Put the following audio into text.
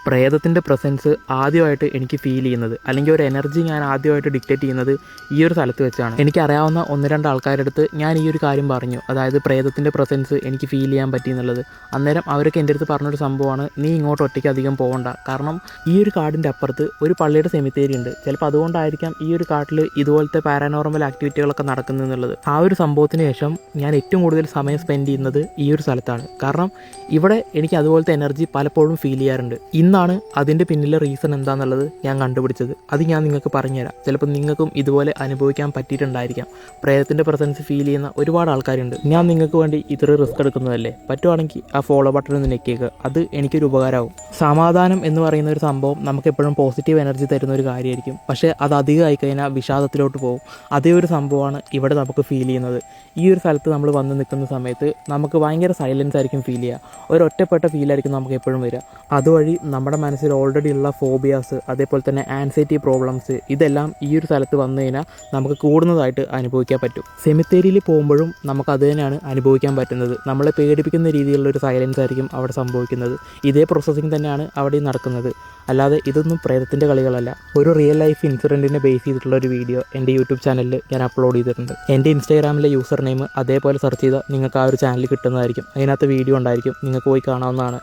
പ്രേതത്തിൻ്റെ presence ആദ്യമായിട്ട് എനിക്ക് feel ചെയ്യുന്നത്, അല്ലെങ്കിൽ ഒരു എനർജി ഞാൻ ആദ്യമായിട്ട് ഡിക്റ്റേറ്റ് ചെയ്യുന്നത് ഈ ഒരു സ്ഥലത്ത് വെച്ചാണ്. എനിക്കറിയാവുന്ന 1-2 ആൾക്കാരുടെ അടുത്ത് ഞാൻ ഈ ഒരു കാര്യം പറഞ്ഞു, അതായത് പ്രേതത്തിൻ്റെ പ്രസൻസ് എനിക്ക് ഫീൽ ചെയ്യാൻ പറ്റി എന്നുള്ളത്. അന്നേരം അവരൊക്കെ എൻ്റെ അടുത്ത് പറഞ്ഞൊരു സംഭവമാണ്, നീ ഇങ്ങോട്ട് ഒറ്റയ്ക്ക് അധികം പോകണ്ട, കാരണം ഈ ഒരു കാടിൻ്റെ അപ്പുറത്ത് ഒരു പള്ളിയുടെ സെമിത്തേരി ഉണ്ട്. ചിലപ്പോൾ അതുകൊണ്ടായിരിക്കാം ഈ ഒരു കാട്ടിൽ ഇതുപോലത്തെ പാരാനോർമൽ ആക്ടിവിറ്റികളൊക്കെ നടക്കുന്നതെന്നുള്ളത്. ആ ഒരു സംഭവത്തിന് ശേഷം ഞാൻ ഏറ്റവും കൂടുതൽ സമയം സ്പെൻഡ് ചെയ്യുന്നത് ഈ ഒരു സ്ഥലത്താണ്. കാരണം ഇവിടെ എനിക്ക് അതുപോലത്തെ എനർജി പലപ്പോഴും ഫീൽ ചെയ്യാറുണ്ട്. ഇന്നാണ് അതിൻ്റെ പിന്നിലെ റീസൺ എന്താണെന്നുള്ളത് ഞാൻ കണ്ടുപിടിച്ചത്. അത് ഞാൻ നിങ്ങൾക്ക് പറഞ്ഞുതരാം. ചിലപ്പോൾ നിങ്ങൾക്കും ഇതുപോലെ അനുഭവിക്കാൻ പറ്റിയിട്ടുണ്ടായിരിക്കാം. പ്രേതത്തിൻ്റെ പ്രസൻസ് ഫീൽ ചെയ്യുന്ന ഒരുപാട് ആൾക്കാരുണ്ട്. ഞാൻ നിങ്ങൾക്ക് വേണ്ടി ഇത്ര റിസ്ക് എടുക്കുന്നതല്ലേ, പറ്റുവാണെങ്കിൽ ആ ഫോളോ ബട്ടൺ ഒന്ന് ഞെക്കിയേക്കുക. അത് എനിക്കൊരു ഉപകാരമാവും. സമാധാനം എന്ന് പറയുന്ന ഒരു സംഭവം നമുക്ക് എപ്പോഴും പോസിറ്റീവ് എനർജി തരുന്ന ഒരു കാര്യമായിരിക്കും. പക്ഷേ അത് അധികമായി കഴിഞ്ഞാൽ വിഷാദത്തിലോട്ട് പോകും. അതേ ഒരു സംഭവമാണ് ഇവിടെ നമുക്ക് ഫീൽ ചെയ്യുന്നത്. ഈ ഒരു സ്ഥലത്ത് നമ്മൾ വന്ന് നിൽക്കുന്ന സമയത്ത് നമുക്ക് ഭയങ്കര സൈലൻസ് ആയിരിക്കും ഫീൽ ചെയ്യുക. ഒരു ഒറ്റപ്പെട്ട ഫീലായിരിക്കും നമുക്ക് എപ്പോഴും വരിക. അതുവഴി നമ്മുടെ മനസ്സിൽ ഓൾറെഡി ഉള്ള ഫോബിയാസ്, അതേപോലെ തന്നെ ആൻസൈറ്റി പ്രോബ്ലംസ്, ഇതെല്ലാം ഈ ഒരു സ്ഥലത്ത് വന്നു കഴിഞ്ഞാൽ നമുക്ക് കൂടുന്നതായിട്ട് അനുഭവിക്കാൻ പറ്റും. സെമിത്തേരിയിൽ പോകുമ്പോഴും നമുക്ക് അത് തന്നെയാണ് അനുഭവിക്കാൻ പറ്റുന്നത്. നമ്മളെ പേടിപ്പിക്കുന്ന രീതിയിലുള്ളൊരു സൈലൻസ് ആയിരിക്കും അവിടെ സംഭവിക്കുന്നത്. ഇതേ പ്രോസസ്സിങ് തന്നെയാണ് അവിടെ നടക്കുന്നത്. അല്ലാതെ ഇതൊന്നും പ്രേതത്തിൻ്റെ കളികളല്ല. ഒരു റിയൽ ലൈഫ് ഇൻസിഡൻറ്റിനെ ബേസ് ചെയ്തിട്ടുള്ള ഒരു വീഡിയോ എൻ്റെ യൂട്യൂബ് ചാനലിൽ ഞാൻ അപ്ലോഡ് ചെയ്തിട്ടുണ്ട്. എൻ്റെ ഇൻസ്റ്റാഗ്രാമിലെ യൂസർ നെയിം അതേപോലെ സെർച്ച് ചെയ്താൽ നിങ്ങൾക്ക് ആ ഒരു ചാനൽ കിട്ടുന്നതായിരിക്കും. അതിനകത്ത് വീഡിയോ ഉണ്ടായിരിക്കും, നിങ്ങൾക്ക് പോയി കാണാവുന്നതാണ്.